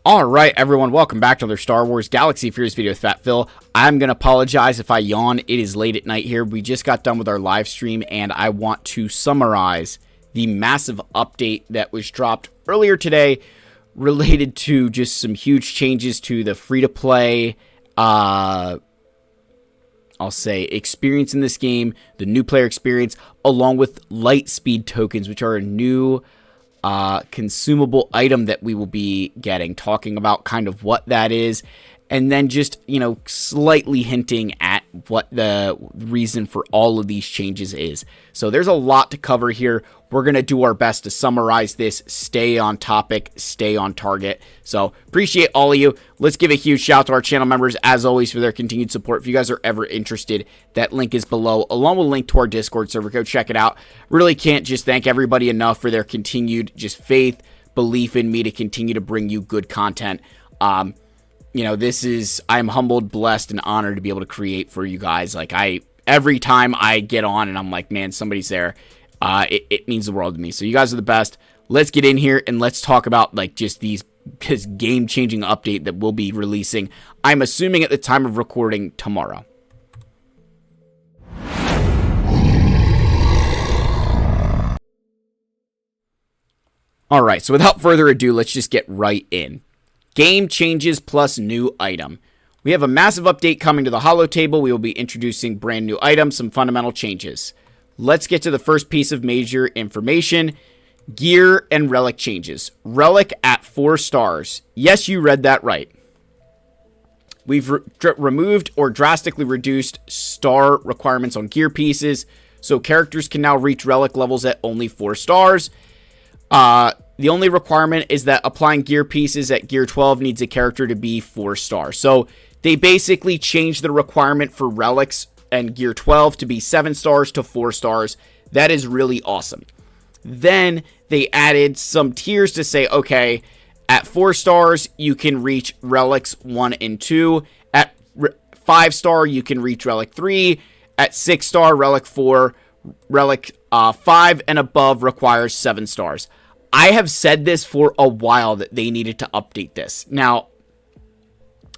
Alright everyone, welcome back to another Star Wars Galaxy Furious video with Fat Phil. I'm going to apologize if I yawn. It is late at night here. We just got done with our live stream and I want to summarize the massive update that was dropped earlier today related to just some huge changes to the free-to-play, I'll say, experience in this game, the new player experience, along with light speed tokens, which are a new consumable item that we will be getting, talking about kind of what that is, and then just, slightly hinting at what the reason for all of these changes is. So there's a lot to cover here. We're going to do our best to summarize this, stay on topic, stay on target. So appreciate all of you. Let's give a huge shout out to our channel members, as always, for their continued support. If you guys are ever interested, that link is below, along with a link to our Discord server. Go check it out. Really can't just thank everybody enough for their continued just faith, belief in me to continue to bring you good content. I'm humbled, blessed, and honored to be able to create for you guys. Every time I get on and I'm like, man, somebody's there, it means the world to me. So you guys are the best. Let's get in here and let's talk about just this game-changing update that we'll be releasing, I'm assuming at the time of recording, tomorrow. Alright, so without further ado, let's just get right in. Game changes plus new item. We have a massive update coming to the holo table. We will be introducing brand new items, some fundamental changes. Let's get to the first piece of major information. Gear and relic changes. Relic at 4 stars. Yes, you read that right. We've removed or drastically reduced star requirements on gear pieces, so characters can now reach relic levels at only 4 stars. The only requirement is that applying gear pieces at gear 12 needs a character to be 4 stars. So they basically changed the requirement for relics and gear 12 to be 7 stars to 4 stars. That is really awesome. Then they added some tiers to say, okay, at 4 stars, you can reach relics 1 and 2. At 5 star, you can reach relic 3. At 6 star, relic 4. Relic 5 and above requires 7 stars. I have said this for a while that they needed to update this. Now,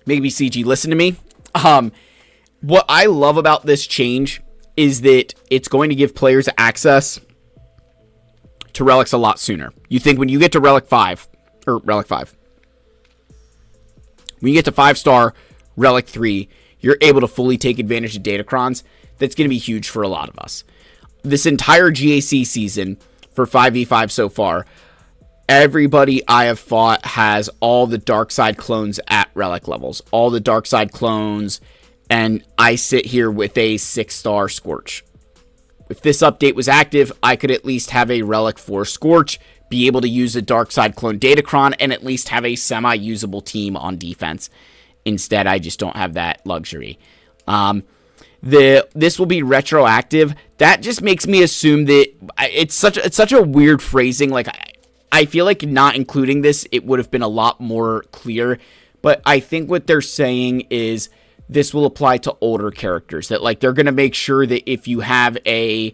maybe CG, listen to me. What I love about this change is that it's going to give players access to relics a lot sooner. You think when you get to relic 5, when you get to 5 star relic 3, you're able to fully take advantage of datacrons. That's going to be huge for a lot of us. This entire GAC season for 5v5 so far, everybody I have fought has all the dark side clones at relic levels, all the dark side clones, and I sit here with a 6-star Scorch. If this update was active, I could at least have a relic 4 Scorch, be able to use a dark side clone datacron, and at least have a semi-usable team on defense. Instead, I just don't have that luxury. This will be retroactive. That just makes me assume that it's such a weird phrasing. I feel like not including this, it would have been a lot more clear. But I think what they're saying is this will apply to older characters. That they're going to make sure that if you have a,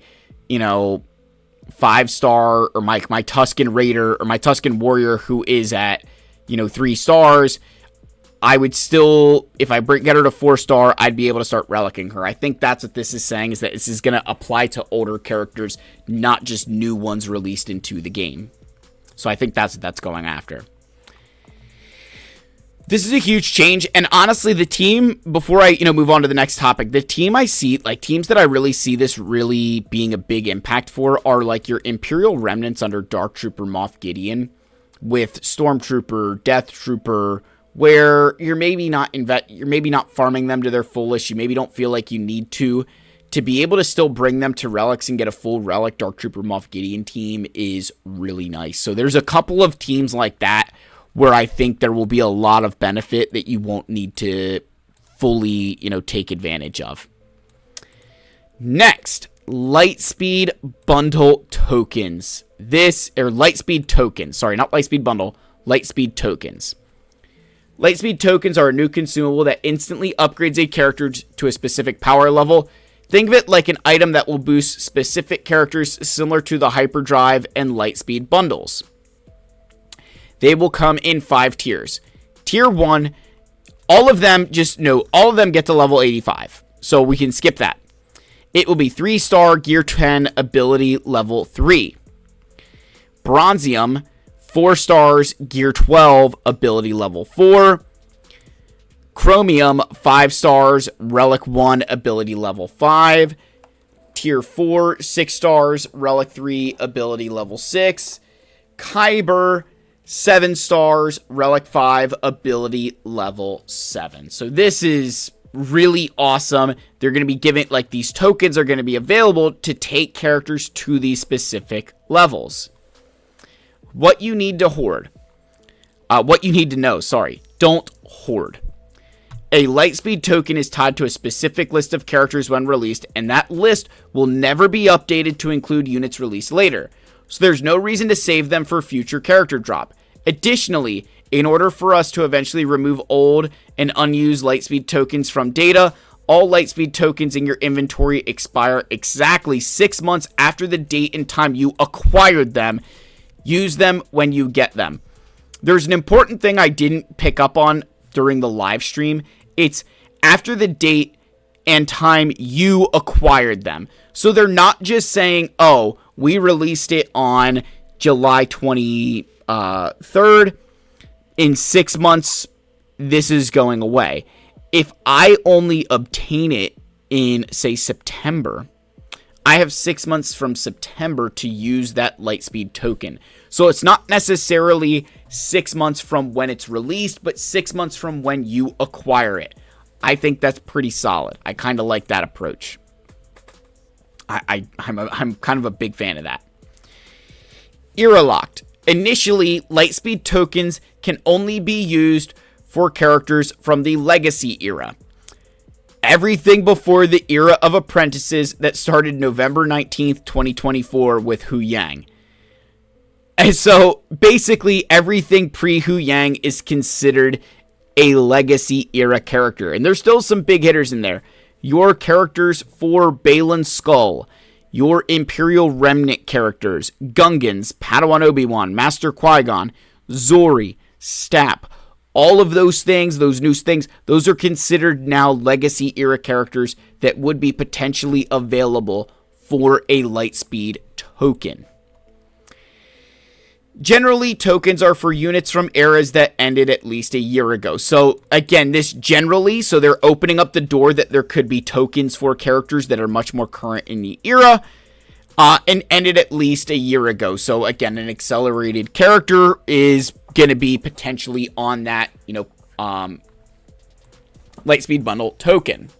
5-star or my Tusken Raider or my Tusken Warrior who is at, 3 stars, I would still, if I get her to 4 star, I'd be able to start relicking her. I think that's what this is saying, is that this is going to apply to older characters, not just new ones released into the game. So I think that's what that's going after. This is a huge change, and honestly, the team, before I move on to the next topic, the team I see, teams that I really see this really being a big impact for are your Imperial Remnants under Dark Trooper Moff Gideon, with Stormtrooper, Death Trooper, where you're maybe not farming them to their fullest. You maybe don't feel like you need to be able to still bring them to relics and get a full relic Dark Trooper Moff Gideon team is really nice. So there's a couple of teams like that where I think there will be a lot of benefit that you won't need to fully, take advantage of. Next, Lightspeed Bundle tokens. Lightspeed tokens. Sorry, not Lightspeed Bundle. Lightspeed tokens. Lightspeed tokens are a new consumable that instantly upgrades a character to a specific power level. Think of it like an item that will boost specific characters similar to the Hyperdrive and Lightspeed bundles. They will come in 5 tiers. Tier 1, all of them, just note, all of them get to level 85. So we can skip that. It will be 3-star, Gear 10, ability level 3. Bronzium, 4 stars, Gear 12, ability level 4. Chromium, 5 stars, Relic 1, ability level 5. Tier 4, 6 stars, Relic 3, ability level 6. Kyber, 7 stars, Relic 5, ability level 7. So this is really awesome. They're going to be giving, like, these tokens are going to be available to take characters to these specific levels. What you need to hoard. What you need to know, don't hoard. A Lightspeed token is tied to a specific list of characters when released, and that list will never be updated to include units released later. So there's no reason to save them for future character drop. Additionally, in order for us to eventually remove old and unused Lightspeed tokens from data, all Lightspeed tokens in your inventory expire exactly 6 months after the date and time you acquired them. Use them when you get them. There's an important thing I didn't pick up on during the live stream. It's after the date and time you acquired them. So they're not just saying, oh, we released it on July 23rd. In 6 months, this is going away. If I only obtain it in, say, September, I have 6 months from September to use that Lightspeed token. So it's not necessarily 6 months from when it's released, but 6 months from when you acquire it. I think that's pretty solid. I kind of like that approach. I'm kind of a big fan of that. Era locked. Initially, Lightspeed tokens can only be used for characters from the Legacy era. Everything before the era of apprentices that started November 19th, 2024 with Hu Yang. And so, basically, everything pre-Hu Yang is considered a Legacy era character. And there's still some big hitters in there. Your characters for Balin's Skull, your Imperial Remnant characters, Gungans, Padawan Obi-Wan, Master Qui-Gon, Zori, Stap, all of those things, those new things, those are considered now Legacy era characters that would be potentially available for a Lightspeed token. Generally, tokens are for units from eras that ended at least a year ago. So, again, this generally, so they're opening up the door that there could be tokens for characters that are much more current in the era, and ended at least a year ago. So, again, an accelerated character is going to be potentially on that, Lightspeed Bundle token.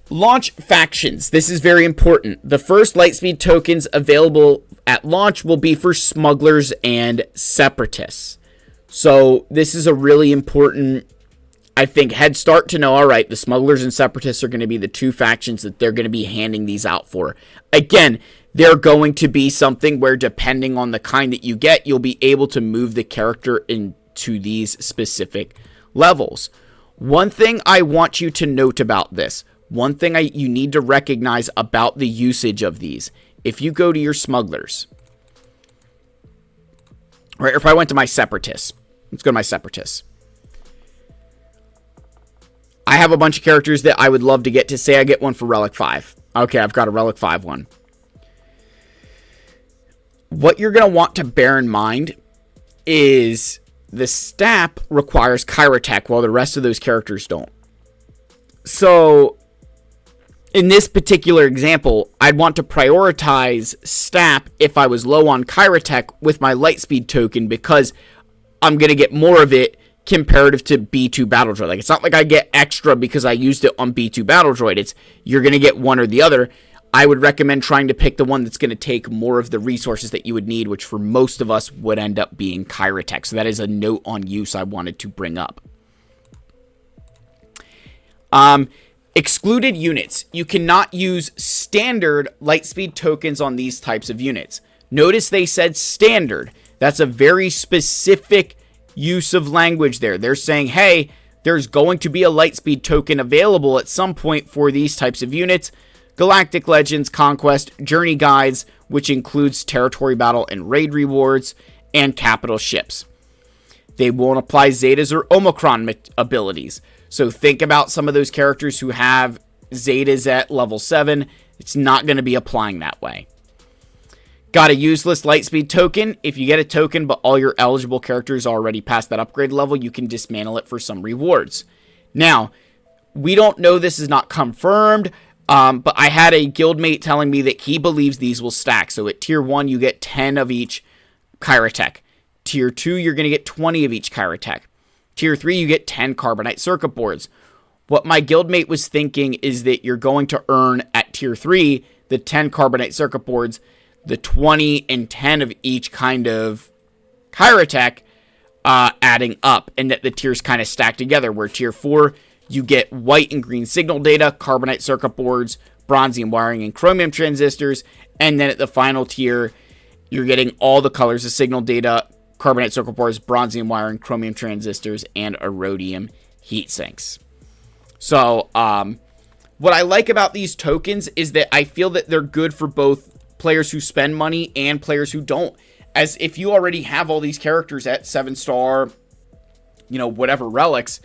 Launch factions. This is very important. The first Lightspeed tokens available at launch will be for smugglers and separatists. So this is a really important, I think, head start to know, all right, the smugglers and separatists are going to be the two factions that they're going to be handing these out for. Again, they're going to be something where, depending on the kind that you get, you'll be able to move the character into these specific levels. One thing I want you to note about this, one thing you need to recognize about the usage of these. If you go to your smugglers, right, or if I went to my separatists, let's go to my separatists. I have a bunch of characters that I would love to get to. Say I get one for Relic 5. Okay, I've got a Relic 5 one. What you're going to want to bear in mind is the Stap requires Kyrotech, while the rest of those characters don't. So, in this particular example, I'd want to prioritize Stap if I was low on Kyrotech with my Lightspeed token, because I'm going to get more of it comparative to B2 Battle Droid. Like, it's not like I get extra because I used it on B2 Battle Droid. It's, you're going to get one or the other. I would recommend trying to pick the one that's going to take more of the resources that you would need, which for most of us would end up being Kyrotech. So that is a note on use I wanted to bring up. Excluded units. You cannot use standard Lightspeed tokens on these types of units. Notice they said standard. That's a very specific use of language there. They're saying, hey, there's going to be a Lightspeed token available at some point for these types of units. Galactic Legends, Conquest, Journey Guides, which includes Territory Battle and Raid rewards, and Capital Ships. They won't apply Zetas or Omicron abilities. So think about some of those characters who have Zetas at level 7. It's not going to be applying that way. Got a useless Lightspeed token. If you get a token but all your eligible characters are already past that upgrade level, you can dismantle it for some rewards. Now, we don't know, this is not confirmed, but I had a guildmate telling me that he believes these will stack. So at tier 1, you get 10 of each Kyrotech. Tier 2, you're going to get 20 of each Kyrotech. Tier 3, you get 10 Carbonite circuit boards. What my guildmate was thinking is that you're going to earn at tier 3 the 10 Carbonite circuit boards, the 20 and 10 of each kind of Kyrotech adding up, and that the tiers kind of stack together, where tier 4, you get white and green signal data, Carbonite circuit boards, bronzium wiring, and chromium transistors, and then at the final tier, you're getting all the colors of signal data, Carbonite circuit boards, bronzium wiring, chromium transistors, and iridium heat sinks. So, what I like about these tokens is that I feel that they're good for both players who spend money and players who don't. As if you already have all these characters at 7-star, whatever relics,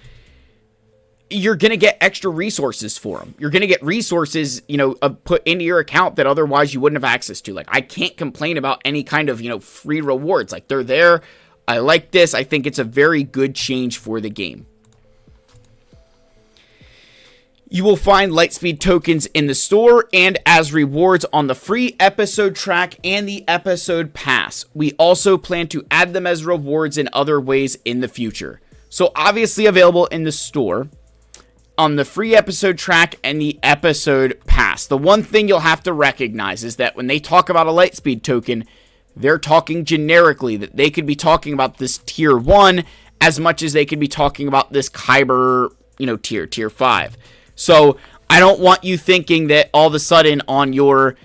you're going to get extra resources for them. You're going to get resources, put into your account that otherwise you wouldn't have access to. Like, I can't complain about any kind of, free rewards. Like, they're there. I like this. I think it's a very good change for the game. You will find Lightspeed tokens in the store and as rewards on the free episode track and the episode pass. We also plan to add them as rewards in other ways in the future. So obviously available in the store, on the free episode track and the episode pass. The one thing you'll have to recognize is that when they talk about a Lightspeed token, they're talking generically, that they could be talking about this tier 1 as much as they could be talking about this Kyber, tier 5. So I don't want you thinking that all of a sudden on your,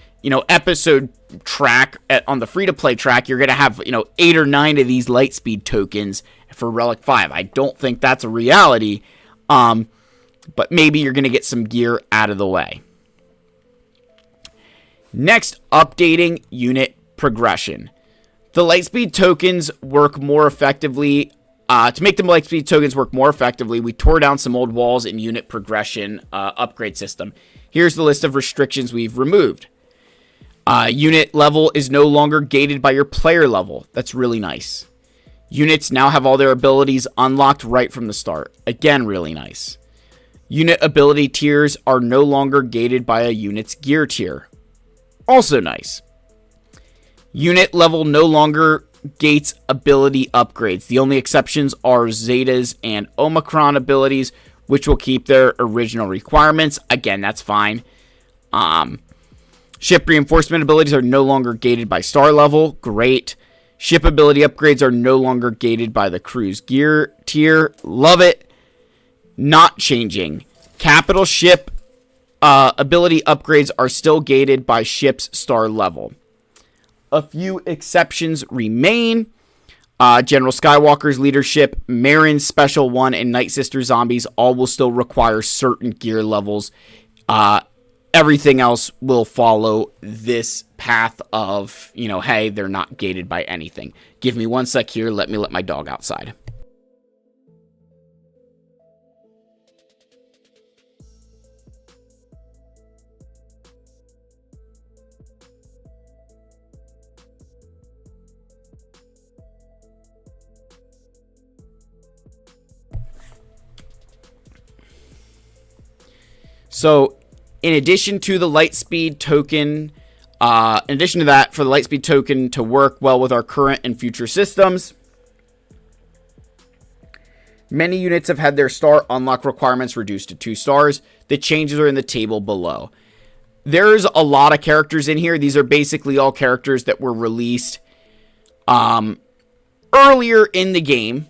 episode track, on the free-to-play track, you're going to have, 8 or 9 of these Lightspeed tokens for Relic 5. I don't think that's a reality, but maybe you're going to get some gear out of the way. Next, updating unit progression. The Lightspeed tokens work more effectively. To make the Lightspeed tokens work more effectively, we tore down some old walls in unit progression upgrade system. Here's the list of restrictions we've removed. Unit level is no longer gated by your player level. That's really nice. Units now have all their abilities unlocked right from the start. Again, really nice. Unit ability tiers are no longer gated by a unit's gear tier. Also nice. Unit level no longer gates ability upgrades. The only exceptions are Zetas and Omicron abilities, which will keep their original requirements. Again, that's fine. Ship reinforcement abilities are no longer gated by star level. Great. Ship ability upgrades are no longer gated by the crew's gear tier. Love it. Not changing. Capital ship ability upgrades are still gated by ship's star level. A few exceptions remain. General Skywalker's leadership, Marin's Special 1, and Night Sister Zombies all will still require certain gear levels. Everything else will follow this path of, hey, they're not gated by anything. Give me one sec here. Let me let my dog outside. So, in addition to the Lightspeed token, for the Lightspeed token to work well with our current and future systems, many units have had their star unlock requirements reduced to 2 stars. The changes are in the table below. There's a lot of characters in here. These are basically all characters that were released earlier in the game,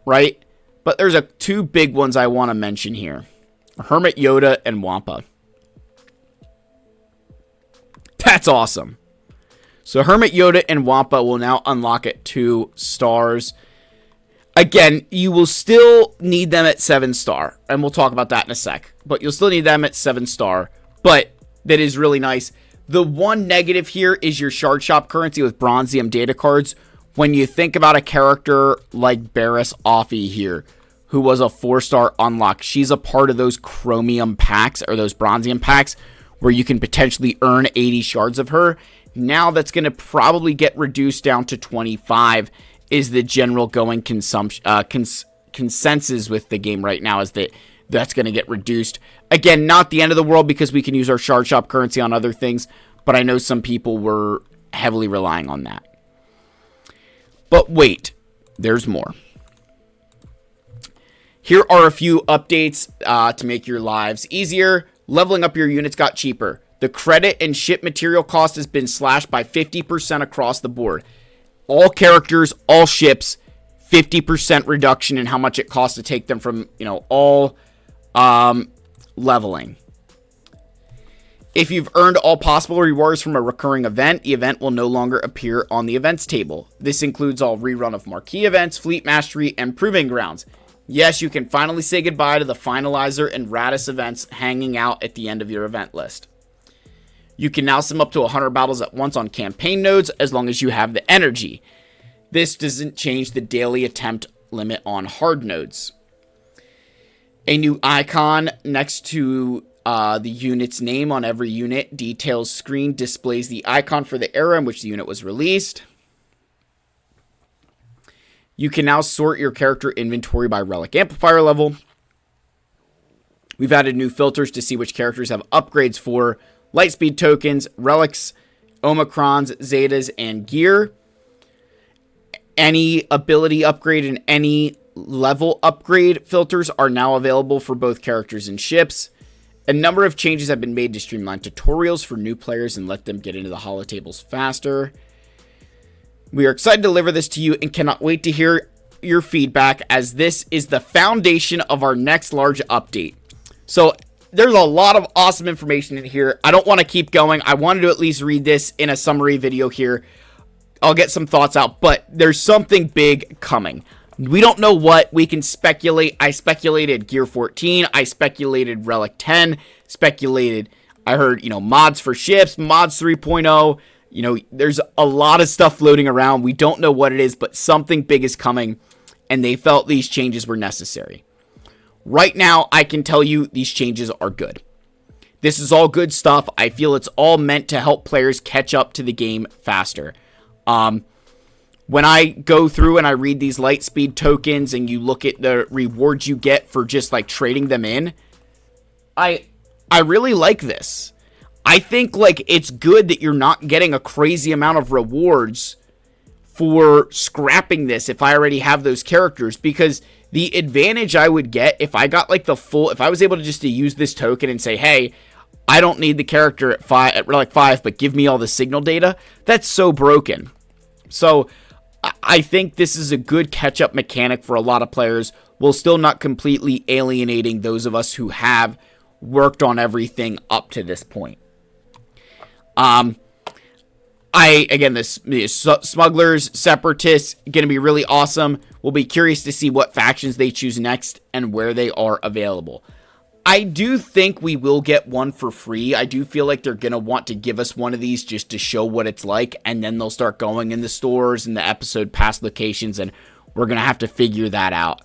right? But there's 2 big ones I want to mention here. Hermit Yoda and Wampa. That's awesome. So Hermit Yoda and Wampa will now unlock at 2 stars. Again, you will still need them at 7-star. And we'll talk about that in a sec. But you'll still need them at 7-star. But that is really nice. The one negative here is your shard shop currency with bronzium data cards when you think about a character like Barris Offee here, who was a 4-star unlock, she's a part of those chromium packs or those bronzium packs where you can potentially earn 80 shards of her. Now that's going to probably get reduced down to 25 is the general going consensus with the game right now, is that that's going to get reduced. Again, not the end of the world because we can use our shard shop currency on other things, but I know some people were heavily relying on that. But wait, there's more. Here are a few updates to make your lives easier. Leveling up your units got cheaper. The credit and ship material cost has been slashed by 50% across the board. All characters, all ships, 50% reduction in how much it costs to take them from, all leveling. If you've earned all possible rewards from a recurring event, the event will no longer appear on the events table. This includes all rerun of marquee events, fleet mastery, and proving grounds. Yes, you can finally say goodbye to the finalizer and Radis events hanging out at the end of your event list. You can now sim up to 100 battles at once on campaign nodes as long as you have the energy. This doesn't change the daily attempt limit on hard nodes. A new icon next to the unit's name on every unit details screen displays the icon for the era in which the unit was released. You can now sort your character inventory by relic amplifier level. We've added new filters to see which characters have upgrades for lightspeed tokens, relics, omicrons, zetas, and gear. Any ability upgrade and any level upgrade filters are now available for both characters and ships. A number of changes have been made to streamline tutorials for new players and let them get into the holotables faster. We are excited to deliver this to you and cannot wait to hear your feedback, as this is the foundation of our next large update. So there's a lot of awesome information in here. I don't want to keep going. I wanted to at least read this in a summary video here. I'll get some thoughts out, but there's something big coming. We don't know what. We can speculate. I speculated Gear 14. I speculated Relic 10. I heard, mods for ships, mods 3.0. There's a lot of stuff floating around. We don't know what it is, but something big is coming, and they felt these changes were necessary. Right now, I can tell you these changes are good. This is all good stuff. I feel it's all meant to help players catch up to the game faster. When I go through and I read these lightspeed tokens and you look at the rewards you get for just like trading them in, I really like this. I think it's good that you're not getting a crazy amount of rewards for scrapping this if I already have those characters, because the advantage I would get if I got if I was able to just to use this token and say, hey, I don't need the character at Relic 5, but give me all the signal data, that's so broken. So I think this is a good catch-up mechanic for a lot of players, while still not completely alienating those of us who have worked on everything up to this point. The smugglers, separatists, going to be really awesome. We'll be curious to see what factions they choose next and where they are available. I do think we will get one for free. I do feel like they're going to want to give us one of these just to show what it's like, and then they'll start going in the stores and the episode pass locations, and we're going to have to figure that out.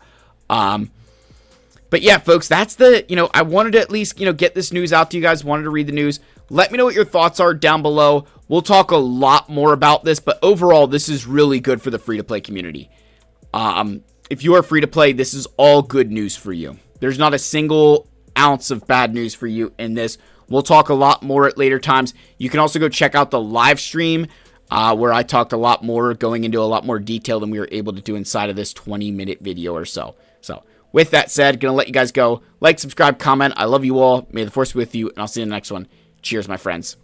But yeah, folks, that's I wanted to at least, get this news out to you guys, wanted to read the news. Let me know what your thoughts are down below. We'll talk a lot more about this, but overall, this is really good for the free-to-play community. If you are free-to-play, this is all good news for you. There's not a single ounce of bad news for you in this. We'll talk a lot more at later times. You can also go check out the live stream where I talked a lot more, going into a lot more detail than we were able to do inside of this 20-minute video or so. So with that said, gonna let you guys go. Like, subscribe, comment. I love you all. May the force be with you, and I'll see you in the next one. Cheers, my friends.